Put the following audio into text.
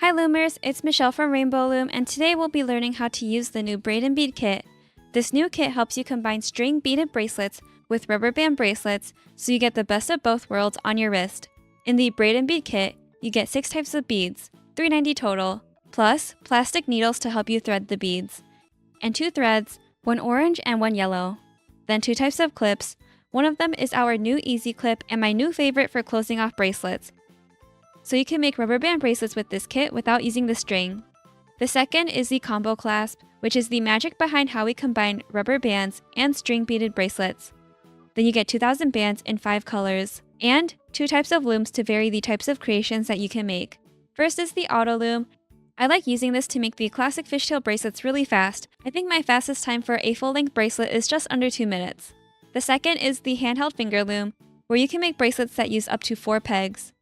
Hi Loomers, it's Michelle from Rainbow Loom, and today we'll be learning how to use the new Braid and Bead kit. This new kit helps you combine string beaded bracelets with rubber band bracelets so you get the best of both worlds on your wrist. In the Braid and Bead kit, you get 6 types of beads, 390 total, plus plastic needles to help you thread the beads, and 2 threads, 1 orange and 1 yellow. Then 2 types of clips. One of them is our new Easy Clip and my new favorite for closing off bracelets. So you can make rubber band bracelets with this kit without using the string. The second is the combo clasp, which is the magic behind how we combine rubber bands and string beaded bracelets. Then you get 2000 bands in 5 colors, and 2 types of looms to vary the types of creations that you can make. First is the auto loom. I like using this to make the classic fishtail bracelets really fast. I think my fastest time for a full-length bracelet is just under 2 minutes. The second is the handheld finger loom, where you can make bracelets that use up to 4 pegs.